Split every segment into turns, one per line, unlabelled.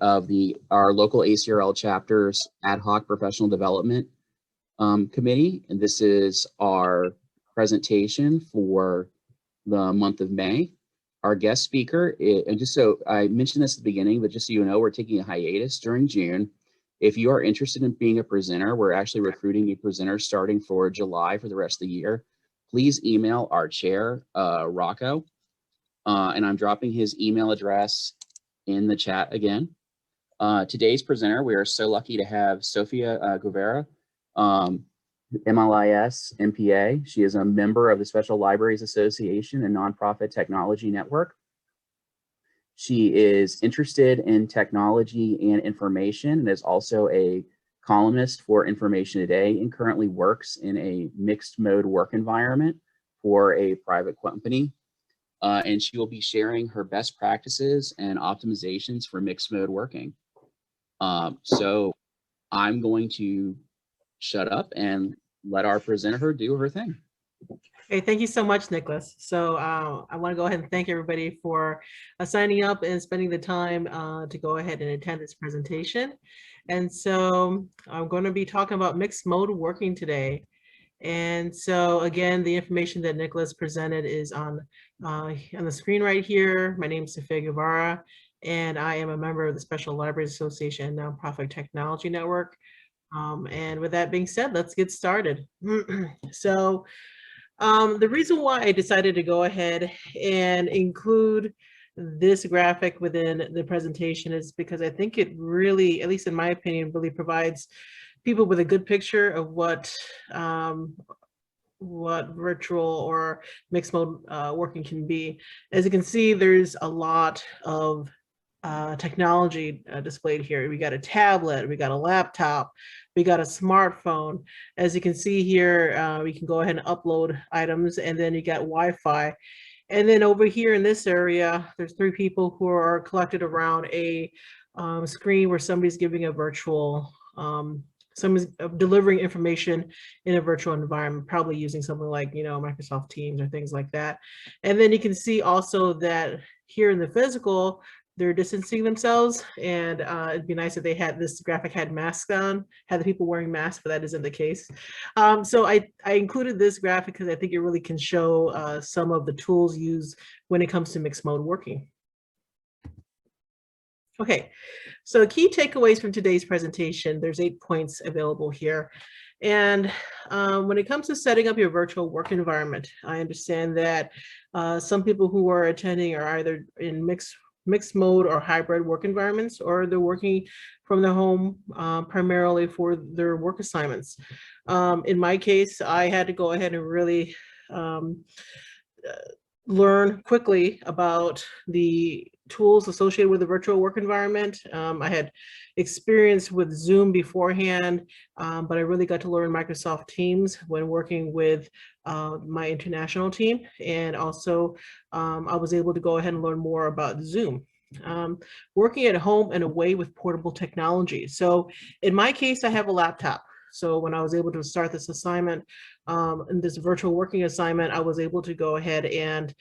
of our local ACRL chapter's ad hoc professional development committee, and this is our presentation for the month of May. Our guest speaker, and just so I mentioned this at the beginning, but just so you know, we're taking a hiatus during June. If you are interested in being a presenter, we're actually recruiting new presenters starting for July for the rest of the year. Please email our chair, Rocco, and I'm dropping his email address in the chat again. Today's presenter, we are so lucky to have Sophia Guevara, MLIS MPA. She is a member of the Special Libraries Association and Nonprofit Technology Network. She is interested in technology and information and is also a columnist for Information Today and currently works in a mixed mode work environment for a private company. And she will be sharing her best practices and optimizations for mixed mode working. So I'm going to shut up and let our presenter do her thing.
Hey, thank you so much, Nicholas. So I want to go ahead and thank everybody for signing up and spending the time to go ahead and attend this presentation. And so I'm going to be talking about mixed mode working today. And so again, the information that Nicholas presented is on the screen right here. My name is Sophia Guevara, and I am a member of the Special Libraries Association and Nonprofit Technology Network. And with that being said, let's get started. So the reason why I decided to go ahead and include this graphic within the presentation is because I think it really, at least in my opinion, really provides people with a good picture of what virtual or mixed mode working can be. As you can see, there's a lot of technology displayed here. We got a tablet, we got a laptop, we got a smartphone. As you can see here, we can go ahead and upload items, and then you got Wi-Fi. And then over here in this area, there's 3 people who are collected around a screen where somebody's giving a virtual, someone's delivering information in a virtual environment, probably using something like, Microsoft Teams or things like that. And then you can see also that here in the physical, they're distancing themselves, and it'd be nice if they had this graphic had masks on, had the people wearing masks, but that isn't the case. So I included this graphic because I think it really can show some of the tools used when it comes to mixed mode working. Okay, so key takeaways from today's presentation, there's 8 points available here. And when it comes to setting up your virtual work environment, I understand that some people who are attending are either in mixed mode or hybrid work environments, or they're working from their home primarily for their work assignments. In my case, I had to go ahead and really learn quickly about the tools associated with the virtual work environment. I had experience with Zoom beforehand, but I really got to learn Microsoft Teams when working with my international team. And also I was able to go ahead and learn more about Zoom. Working at home and away with portable technology. So in my case, I have a laptop. So when I was able to start this assignment, in this virtual working assignment, I was able to go ahead and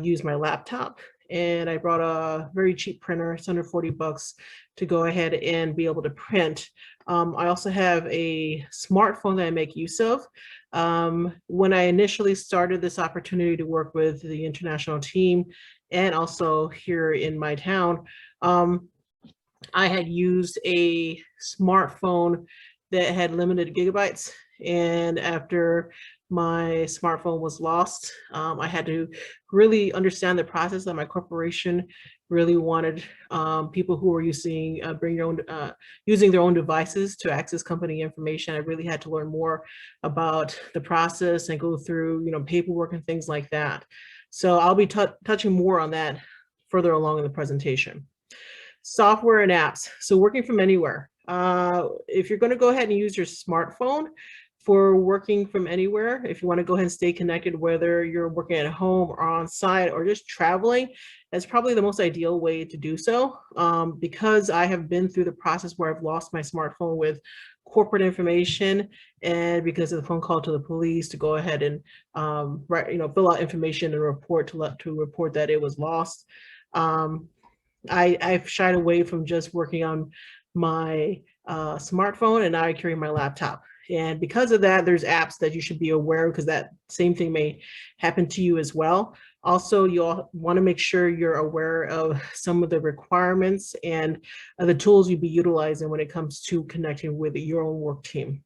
use my laptop. And I brought a very cheap printer, it's under 40 bucks, to go ahead and be able to print. I also have a smartphone that I make use of. When I initially started this opportunity to work with the international team and also here in my town, I had used a smartphone that had limited gigabytes. And after my smartphone was lost, I had to really understand the process that my corporation really wanted people who were using using their own devices to access company information. I really had to learn more about the process and go through paperwork and things like that. So I'll be touching more on that further along in the presentation. Software and apps. So working from anywhere. If you're going to go ahead and use your smartphone for working from anywhere, if you want to go ahead and stay connected, whether you're working at home or on site or just traveling, that's probably the most ideal way to do so. Because I have been through the process where I've lost my smartphone with corporate information, and because of the phone call to the police to go ahead and fill out information and report to report that it was lost. I've shied away from just working on my smartphone, and now I carry my laptop. And because of that, there's apps that you should be aware of, because that same thing may happen to you as well. Also, you'll want to make sure you're aware of some of the requirements and the tools you'll be utilizing when it comes to connecting with your own work team.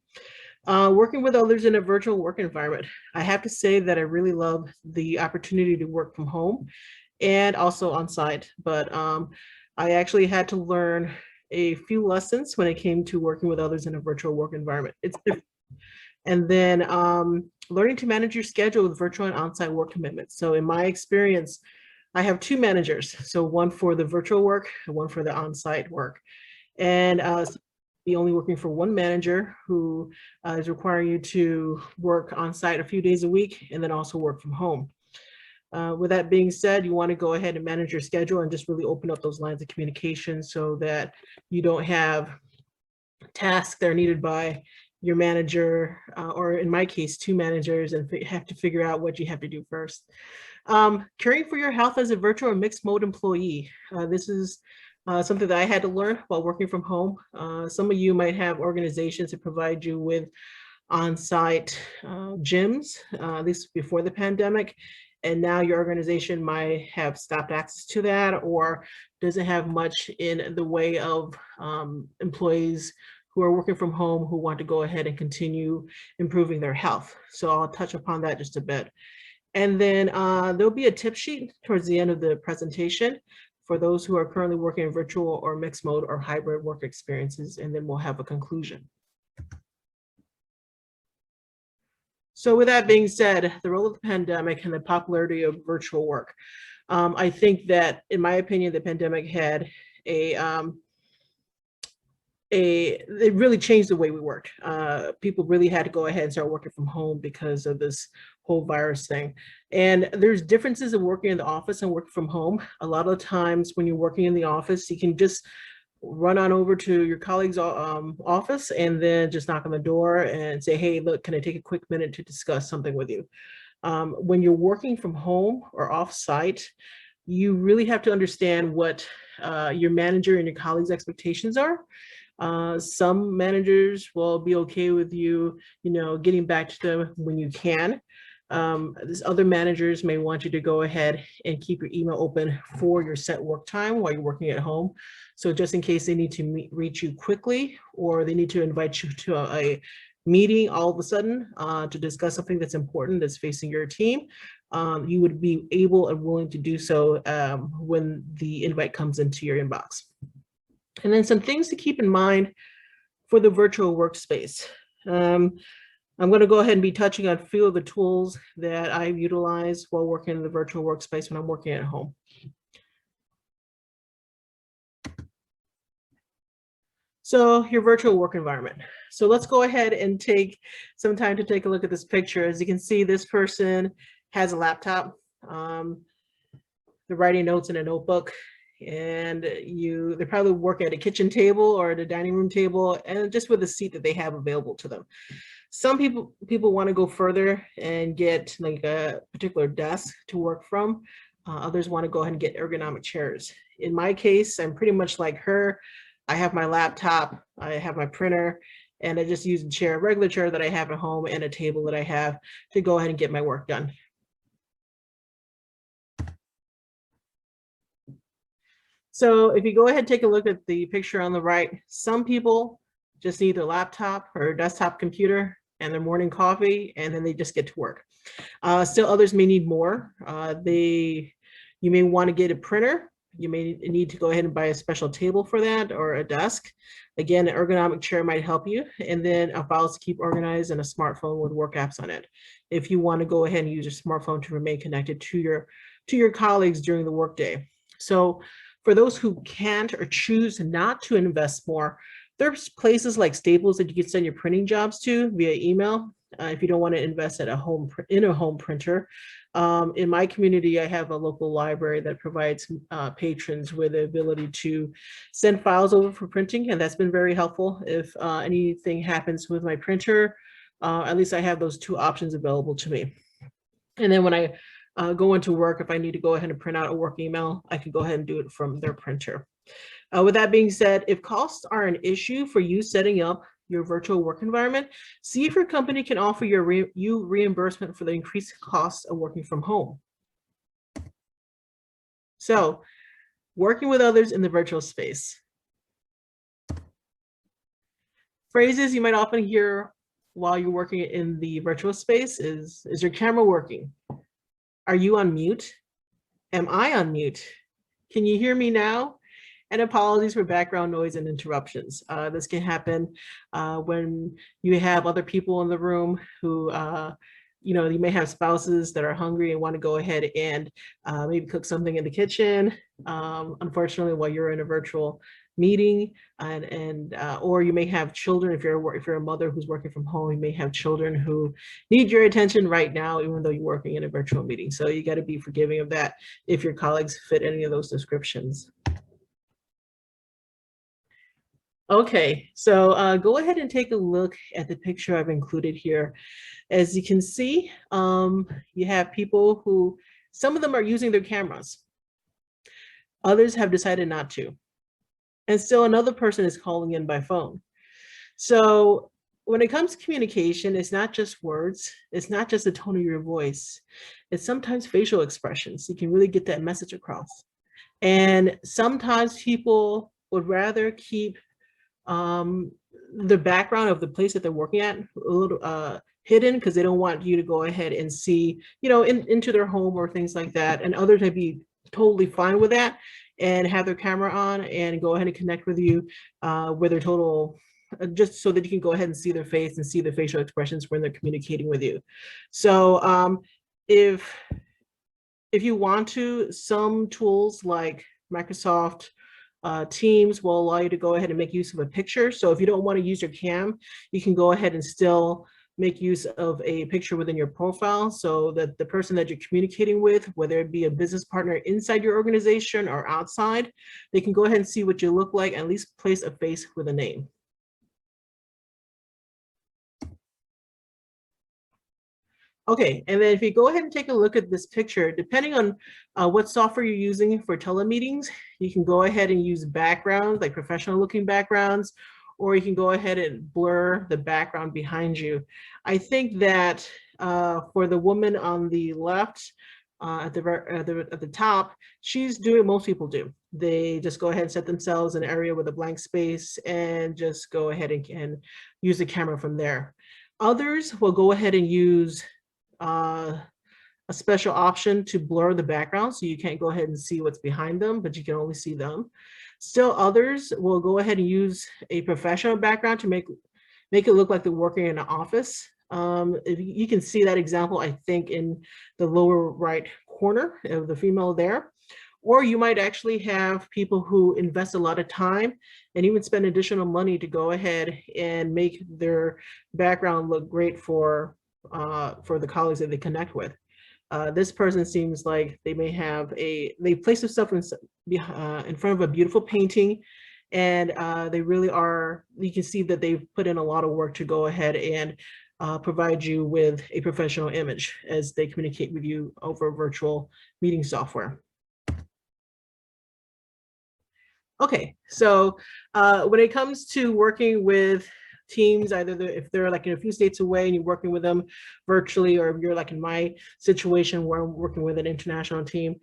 Working with others in a virtual work environment. I have to say that I really love the opportunity to work from home and also on site, but I actually had to learn a few lessons when it came to working with others in a virtual work environment. It's different. And then learning to manage your schedule with virtual and on-site work commitments. So in my experience, I have two managers. So one for the virtual work and one for the on-site work. And be only working for one manager who is requiring you to work on site a few days a week and then also work from home. With that being said, you want to go ahead and manage your schedule and just really open up those lines of communication so that you don't have tasks that are needed by your manager, or in my case, two managers, and have to figure out what you have to do first. Caring for your health as a virtual or mixed mode employee. This is something that I had to learn while working from home. Some of you might have organizations that provide you with on-site gyms, at least before the pandemic. And now your organization might have stopped access to that, or doesn't have much in the way of employees who are working from home who want to go ahead and continue improving their health. So I'll touch upon that just a bit. And then there'll be a tip sheet towards the end of the presentation for those who are currently working in virtual or mixed mode or hybrid work experiences, and then we'll have a conclusion. So with that being said, the role of the pandemic and the popularity of virtual work. I think that, in my opinion, the pandemic had it really changed the way we worked. People really had to go ahead and start working from home because of this whole virus thing. And there's differences in working in the office and working from home. A lot of times when you're working in the office, you can just run on over to your colleague's office and then just knock on the door and say, hey, look, can I take a quick minute to discuss something with you? When you're working from home or off-site, you really have to understand what your manager and your colleagues' expectations are. Some managers will be okay with you, getting back to them when you can. Other managers may want you to go ahead and keep your email open for your set work time while you're working at home. So just in case they need to reach you quickly, or they need to invite you to a meeting all of a sudden to discuss something that's important that's facing your team, you would be able and willing to do so when the invite comes into your inbox. And then some things to keep in mind for the virtual workspace. I'm going to go ahead and be touching on a few of the tools that I utilize while working in the virtual workspace when I'm working at home. So your virtual work environment. So let's go ahead and take some time to take a look at this picture. As you can see, this person has a laptop. They're writing notes in a notebook, and they probably work at a kitchen table or at a dining room table, and just with a seat that they have available to them. Some people want to go further and get like a particular desk to work from. Others want to go ahead and get ergonomic chairs. In my case, I'm pretty much like her. I have my laptop, I have my printer, and I just use a regular chair that I have at home, and a table that I have to go ahead and get my work done. So if you go ahead and take a look at the picture on the right, some people just need a laptop or a desktop computer and their morning coffee, and then they just get to work. Still others may need more. You may want to get a printer. You may need to go ahead and buy a special table for that, or a desk. Again, an ergonomic chair might help you. And then a files to keep organized, and a smartphone with work apps on it, if you want to go ahead and use your smartphone to remain connected to your colleagues during the workday. So for those who can't or choose not to invest more, there's places like Staples that you can send your printing jobs to via email if you don't want to invest in a home printer. In my community, I have a local library that provides patrons with the ability to send files over for printing, and that's been very helpful. If anything happens with my printer, at least I have those two options available to me. And then when I go into work. If I need to go ahead and print out a work email, I can go ahead and do it from their printer. With that being said, if costs are an issue for you setting up your virtual work environment, see if your company can offer you reimbursement for the increased costs of working from home. So, working with others in the virtual space. Phrases you might often hear while you're working in the virtual space is your camera working? Are you on mute? Am I on mute? Can you hear me now? And apologies for background noise and interruptions. This can happen when you have other people in the room who, you may have spouses that are hungry and want to go ahead and maybe cook something in the kitchen. Unfortunately, while you're in a virtual meeting, or you may have children. If you're a mother who's working from home, you may have children who need your attention right now, even though you're working in a virtual meeting. So you got to be forgiving of that if your colleagues fit any of those descriptions. Okay, so go ahead and take a look at the picture I've included here. As you can see, you have people who, some of them are using their cameras. Others have decided not to. And still another person is calling in by phone. So when it comes to communication, it's not just words. It's not just the tone of your voice. It's sometimes facial expressions. You can really get that message across. And sometimes people would rather keep the background of the place that they're working at a little hidden, because they don't want you to go ahead and see, into their home or things like that. And others may be totally fine with that and have their camera on and go ahead and connect with you with their total, just so that you can go ahead and see their face and see the facial expressions when they're communicating with you. So if you want to, some tools like Microsoft Teams will allow you to go ahead and make use of a picture. So if you don't want to use your cam, you can go ahead and still make use of a picture within your profile, so that the person that you're communicating with, whether it be a business partner inside your organization or outside, they can go ahead and see what you look like, and at least place a face with a name. Okay, and then if you go ahead and take a look at this picture, depending on what software you're using for telemeetings, you can go ahead and use backgrounds, like professional looking backgrounds, or you can go ahead and blur the background behind you. I think that for the woman on the left, at the top, she's doing what most people do. They just go ahead and set themselves in an area with a blank space and just go ahead and use the camera from there. Others will go ahead and use a special option to blur the background, so you can't go ahead and see what's behind them, but you can only see them. Still others will go ahead and use a professional background to make it look like they're working in an office. If you can see that example, I think, in the lower right corner of the female there. Or you might actually have people who invest a lot of time and even spend additional money to go ahead and make their background look great for the colleagues that they connect with. This person seems like they may have they place themselves in front of a beautiful painting, and they really are, you can see that they've put in a lot of work to go ahead and provide you with a professional image as they communicate with you over virtual meeting software. Okay, so when it comes to working with teams, either if they're like in a few states away and you're working with them virtually, or if you're like in my situation where I'm working with an international team,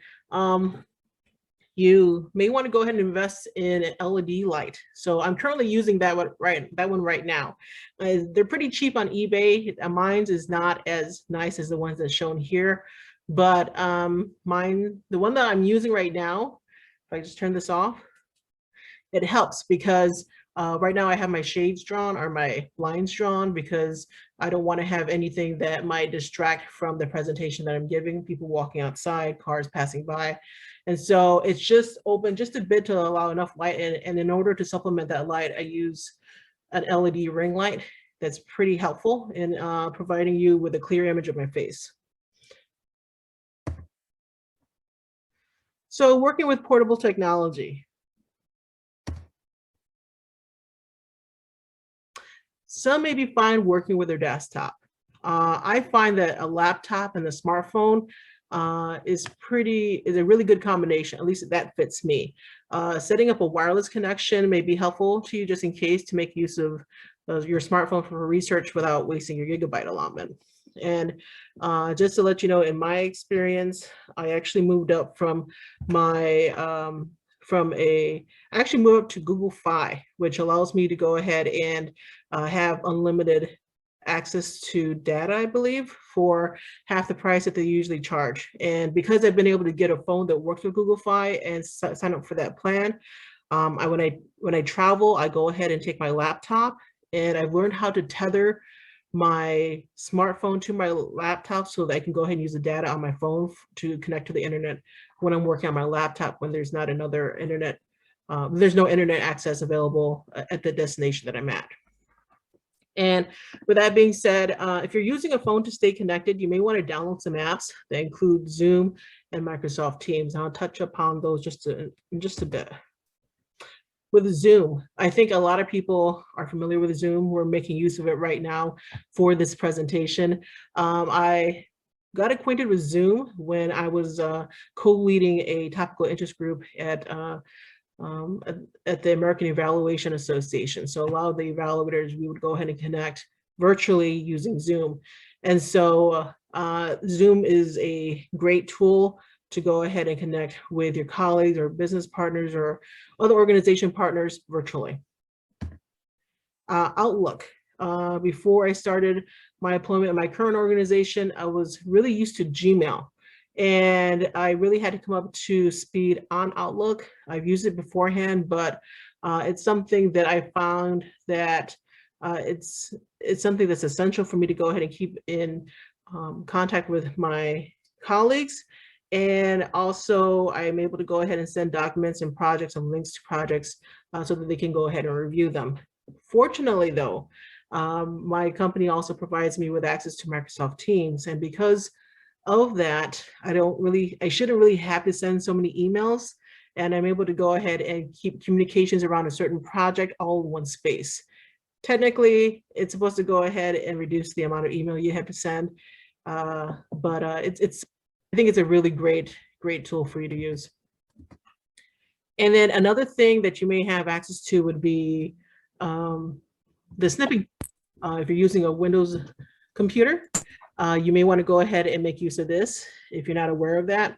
you may want to go ahead and invest in an LED light. So I'm currently using that one right now. They're pretty cheap on eBay. Mine is not as nice as the ones that's shown here, but the one that I'm using right now, if I just turn this off, it helps because right now I have my shades drawn or my blinds drawn because I don't want to have anything that might distract from the presentation that I'm giving, people walking outside, cars passing by. And so it's just open just a bit to allow enough light. And in order to supplement that light, I use an LED ring light that's pretty helpful in providing you with a clear image of my face. So working with portable technology. Some may be fine working with their desktop. I find that a laptop and a smartphone is a really good combination. At least that fits me. Setting up a wireless connection may be helpful to you just in case to make use of your smartphone for research without wasting your gigabyte allotment. And just to let you know, in my experience, I actually moved up from my I actually moved up to Google Fi, which allows me to go ahead and have unlimited access to data, I believe, for half the price that they usually charge. And because I've been able to get a phone that works with Google Fi and sign up for that plan, when I travel, I go ahead and take my laptop, and I've learned how to tether my smartphone to my laptop so that I can go ahead and use the data on my phone to connect to the internet when I'm working on my laptop, when there's not another internet, there's no internet access available at the destination that I'm at. And with that being said, if you're using a phone to stay connected, you may want to download some apps that include Zoom and Microsoft Teams. And I'll touch upon those in just a bit. With Zoom, I think a lot of people are familiar with Zoom. We're making use of it right now for this presentation. I got acquainted with Zoom when I was co-leading a topical interest group at the American Evaluation Association. So a lot of the evaluators, we would go ahead and connect virtually using Zoom. And so Zoom is a great tool to go ahead and connect with your colleagues or business partners or other organization partners virtually. Outlook. Before I started my employment in my current organization, I was really used to Gmail. And I really had to come up to speed on Outlook. I've used it beforehand, but it's something that I found that it's something that's essential for me to go ahead and keep in contact with my colleagues. And also I'm able to go ahead and send documents and projects and links to projects so that they can go ahead and review them. Fortunately though, my company also provides me with access to Microsoft Teams. And because of that, I shouldn't really have to send so many emails, and I'm able to go ahead and keep communications around a certain project all in one space. Technically, it's supposed to go ahead and reduce the amount of email you have to send, but I think it's a really great tool for you to use. And then another thing that you may have access to would be the snipping. If you're using a Windows computer, you may want to go ahead and make use of this. If you're not aware of that,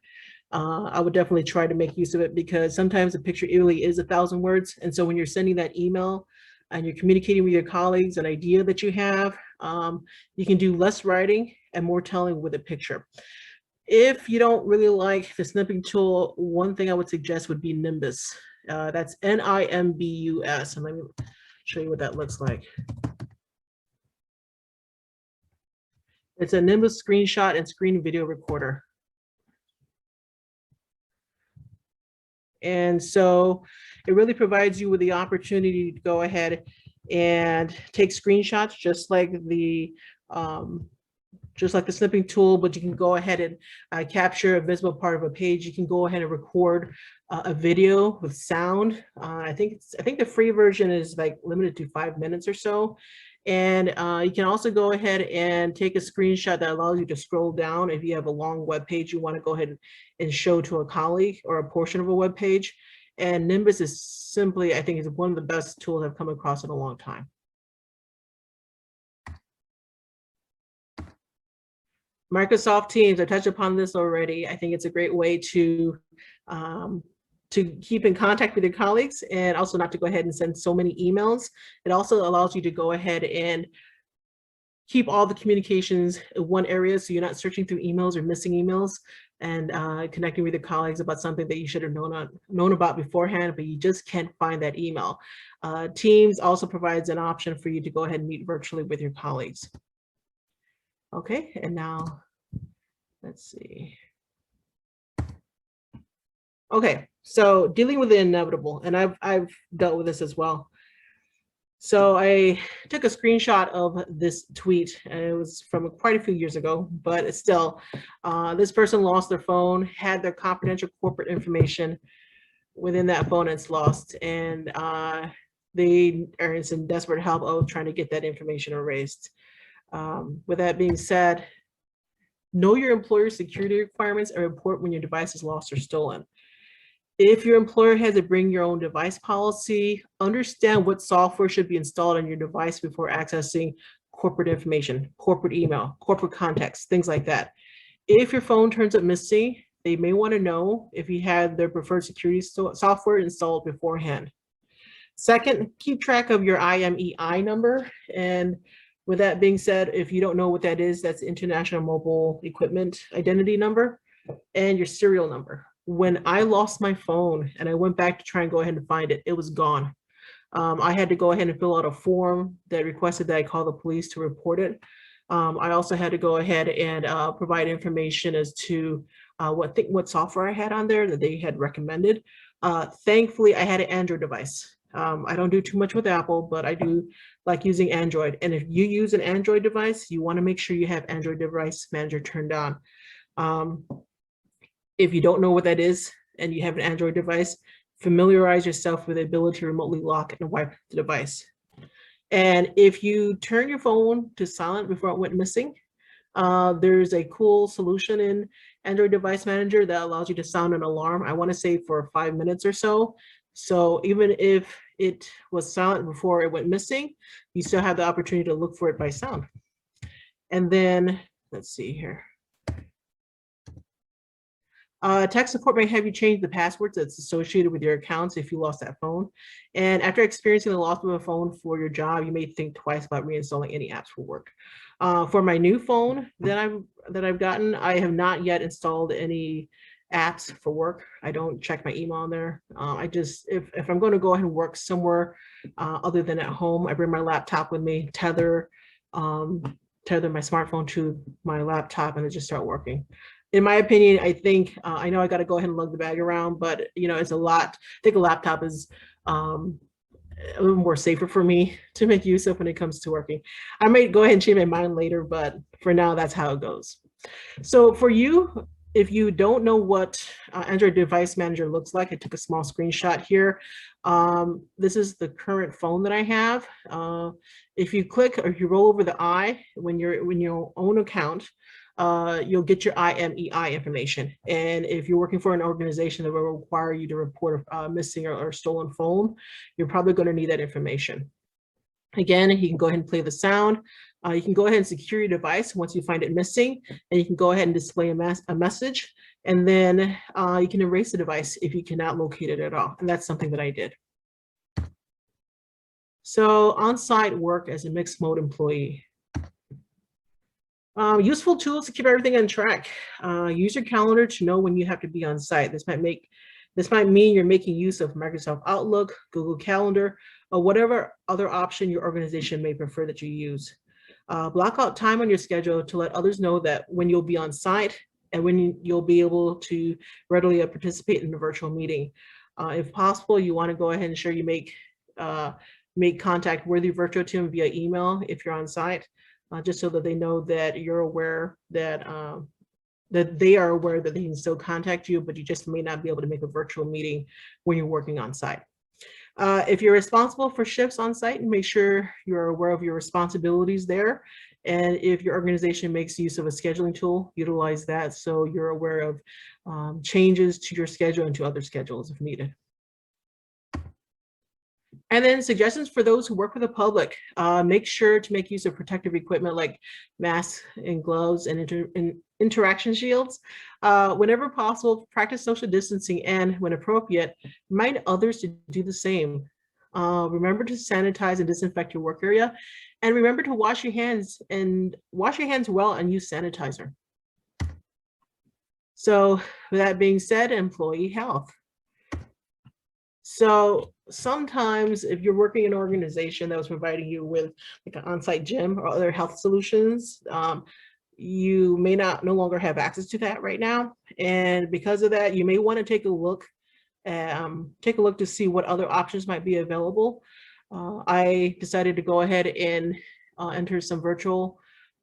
I would definitely try to make use of it, because sometimes a picture really is 1,000 words. And so when you're sending that email and you're communicating with your colleagues an idea that you have, you can do less writing and more telling with a picture. If you don't really like the snipping tool, one thing I would suggest would be Nimbus. That's Nimbus. And let me show you what that looks like. It's a Nimbus screenshot and screen video recorder. And so it really provides you with the opportunity to go ahead and take screenshots just like the snipping tool, but you can go ahead and capture a visible part of a page. You can go ahead and record a video with sound. I think the free version is like limited to 5 minutes or so. And you can also go ahead and take a screenshot that allows you to scroll down if you have a long web page you want to go ahead and show to a colleague or a portion of a web page. And Nimbus is simply, I think, is one of the best tools I've come across in a long time. Microsoft Teams, I touched upon this already. I think it's a great way to keep in contact with your colleagues, and also not to go ahead and send so many emails. It also allows you to go ahead and keep all the communications in one area, so you're not searching through emails or missing emails, and connecting with your colleagues about something that you should have known about beforehand, but you just can't find that email. Teams also provides an option for you to go ahead and meet virtually with your colleagues. Okay, and now let's see. Okay, so dealing with the inevitable, and I've dealt with this as well. So I took a screenshot of this tweet, and it was from quite a few years ago, but still, this person lost their phone, had their confidential corporate information within that phone, and it's lost, and they are in some desperate help of trying to get that information erased. With that being said, Know your employer's security requirements and report when your device is lost or stolen. If your employer has a bring your own device policy, understand what software should be installed on your device before accessing corporate information, corporate email, corporate contacts, things like that. If your phone turns up missing, they may want to know if you had their preferred security software installed beforehand. Second, keep track of your IMEI number. And with that being said, if you don't know what that is, that's International Mobile Equipment Identity Number and your serial number. When I lost my phone and I went back to try and go ahead and find it, it was gone. I had to go ahead and fill out a form that requested that I call the police to report it. I also had to go ahead and provide information as to what software I had on there that they had recommended. Thankfully, I had an Android device. I don't do too much with Apple, but I do like using Android. And if you use an Android device, you want to make sure you have Android device manager turned on. If you don't know what that is and you have an Android device, familiarize yourself with the ability to remotely lock and wipe the device. And if you turn your phone to silent before it went missing, there's a cool solution in Android Device Manager that allows you to sound an alarm, I want to say for 5 minutes or so. So even if it was silent before it went missing, you still have the opportunity to look for it by sound. And then, let's see here. Tech support may have you change the passwords that's associated with your accounts if you lost that phone. And after experiencing the loss of a phone for your job, you may think twice about reinstalling any apps for work. For my new phone that I've gotten, I have not yet installed any apps for work. I don't check my email on there. I just, if I'm going to go ahead and work somewhere other than at home, I bring my laptop with me, tether my smartphone to my laptop, and I just start working. In my opinion, I think, I know I got to go ahead and lug the bag around, but it's a lot. I think a laptop is a little more safer for me to make use of when it comes to working. I might go ahead and change my mind later, but for now, that's how it goes. So for you, if you don't know what Android Device Manager looks like, I took a small screenshot here. This is the current phone that I have. If you click or if you roll over the I when you're in your own account, you'll get your IMEI information. And if you're working for an organization that will require you to report a missing or stolen phone, you're probably going to need that information. Again, you can go ahead and play the sound. You can go ahead and secure your device once you find it missing, and you can go ahead and display a message, and then you can erase the device if you cannot locate it at all. And that's something that I did. So on-site work as a mixed mode employee. Useful tools to keep everything on track. Use your calendar to know when you have to be on site. This might mean you're making use of Microsoft Outlook, Google Calendar, or whatever other option your organization may prefer that you use. Block out time on your schedule to let others know that when you'll be on site and when you'll be able to readily participate in the virtual meeting. If possible, you want to go ahead and ensure you make contact with your virtual team via email if you're on site. Just so that they know that you're aware that that they are aware that they can still contact you, but you just may not be able to make a virtual meeting when you're working on site. If you're responsible for shifts on site, make sure you're aware of your responsibilities there. And if your organization makes use of a scheduling tool, utilize that so you're aware of changes to your schedule and to other schedules if needed. And then suggestions for those who work with the public. Make sure to make use of protective equipment like masks and gloves and interaction shields. Whenever possible, practice social distancing and, when appropriate, remind others to do the same. Remember to sanitize and disinfect your work area, and remember to wash your hands well and use sanitizer. So with that being said, employee health. So sometimes if you're working in an organization that was providing you with like an on-site gym or other health solutions, you may no longer have access to that right now. And because of that, you may want to take a look to see what other options might be available. I decided to go ahead and enter some virtual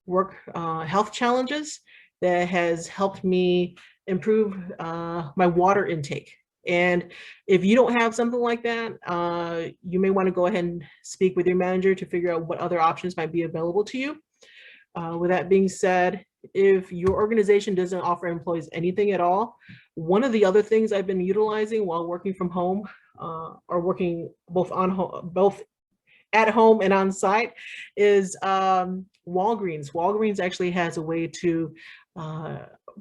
work health challenges that has helped me improve my water intake. And if you don't have something like that, you may want to go ahead and speak with your manager to figure out what other options might be available to you. With that being said, if your organization doesn't offer employees anything at all, one of the other things I've been utilizing while working from home or working both at home and on site is Walgreens. Walgreens actually has a way to,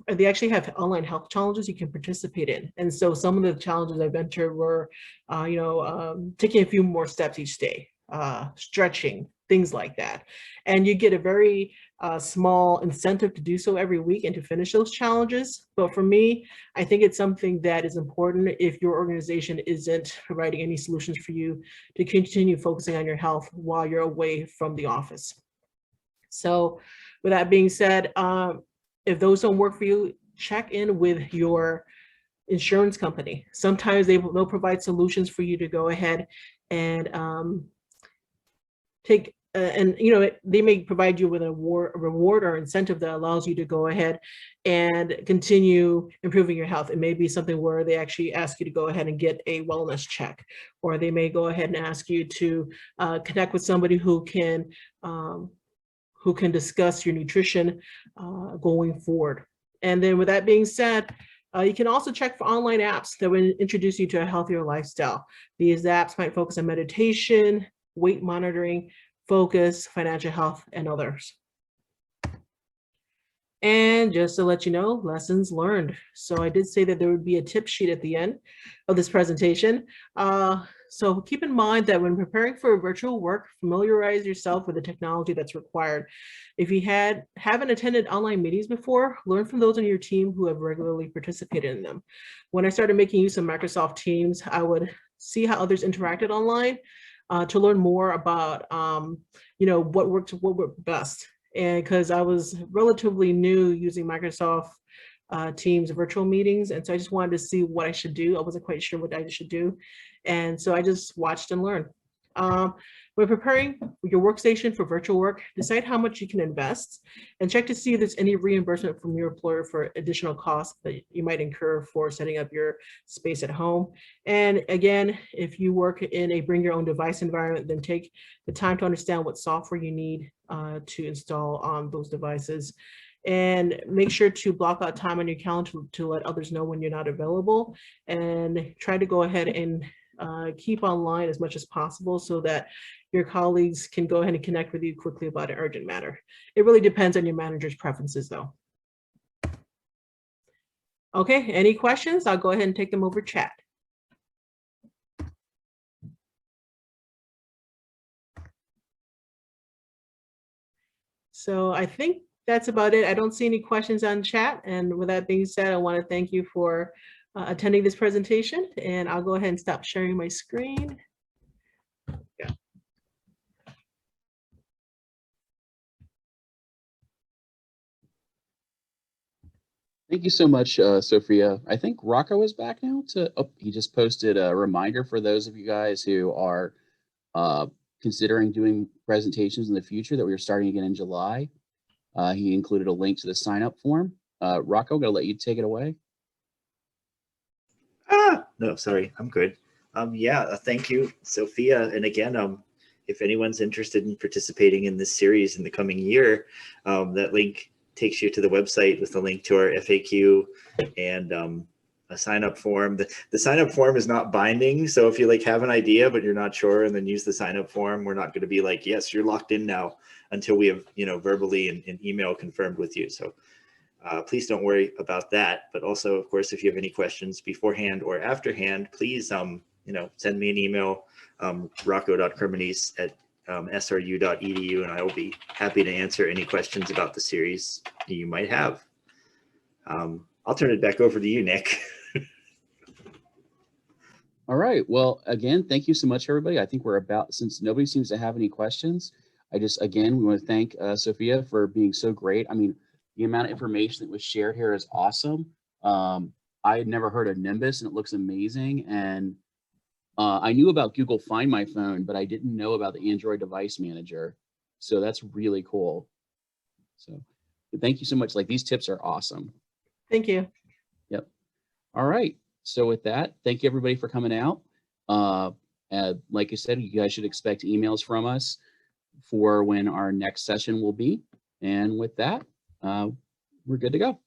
they actually have online health challenges you can participate in. And so some of the challenges I've entered were, taking a few more steps each day, stretching, things like that. And you get a very small incentive to do so every week and to finish those challenges. But for me, I think it's something that is important if your organization isn't providing any solutions for you to continue focusing on your health while you're away from the office. So with that being said, if those don't work for you, check in with your insurance company. Sometimes they'll provide solutions for you to go ahead and take and they may provide you with a reward or incentive that allows you to go ahead and continue improving your health. It may be something where they actually ask you to go ahead and get a wellness check, or they may go ahead and ask you to connect with somebody who can discuss your nutrition going forward. And then with that being said, you can also check for online apps that will introduce you to a healthier lifestyle. These apps might focus on meditation, weight monitoring, focus, financial health, and others. And just to let you know, lessons learned. So I did say that there would be a tip sheet at the end of this presentation. So keep in mind that when preparing for virtual work, familiarize yourself with the technology that's required. If you haven't attended online meetings before, learn from those on your team who have regularly participated in them. When I started making use of Microsoft Teams, I would see how others interacted online to learn more about what worked best. And because I was relatively new using Microsoft Teams virtual meetings, and so I just wanted to see what I should do. I wasn't quite sure what I should do, and so I just watched and learned. When preparing your workstation for virtual work, decide how much you can invest and check to see if there's any reimbursement from your employer for additional costs that you might incur for setting up your space at home. And again, if you work in a bring your own device environment, then take the time to understand what software you need to install on those devices. And make sure to block out time on your calendar to let others know when you're not available, and try to go ahead and keep online as much as possible so that your colleagues can go ahead and connect with you quickly about an urgent matter. It really depends on your manager's preferences though. Okay, any questions? I'll go ahead and take them over chat. So I think that's about it. I don't see any questions on chat. And with that being said, I want to thank you for attending this presentation, and I'll go ahead and stop sharing my screen. Yeah.
Thank you so much, Sophia. I think Rocco is back now he just posted a reminder for those of you guys who are considering doing presentations in the future that we are starting again in July. He included a link to the sign up form. Rocco, I'm gonna let you take it away.
No, sorry, I'm good. Yeah, thank you, Sophia. And again, if anyone's interested in participating in this series in the coming year, that link takes you to the website with a link to our FAQ and a sign-up form. The sign-up form is not binding, so if you have an idea but you're not sure, and then use the sign-up form, we're not going to be like, yes, you're locked in now, until we have verbally and email confirmed with you. So please don't worry about that. But also, of course, if you have any questions beforehand or afterhand, please send me an email, rocco.kermanis@sru.edu, and I will be happy to answer any questions about the series you might have. I'll turn it back over to you, Nick.
All right. Well, again, thank you so much, everybody. I think since nobody seems to have any questions, we want to thank Sophia for being so great. I mean, the amount of information that was shared here is awesome. I had never heard of Nimbus, and it looks amazing. And I knew about Google Find My Phone, but I didn't know about the Android Device Manager. So that's really cool. So thank you so much. These tips are awesome.
Thank you.
Yep. All right. So with that, thank you everybody for coming out. Like I said, you guys should expect emails from us for when our next session will be. And with that, we're good to go.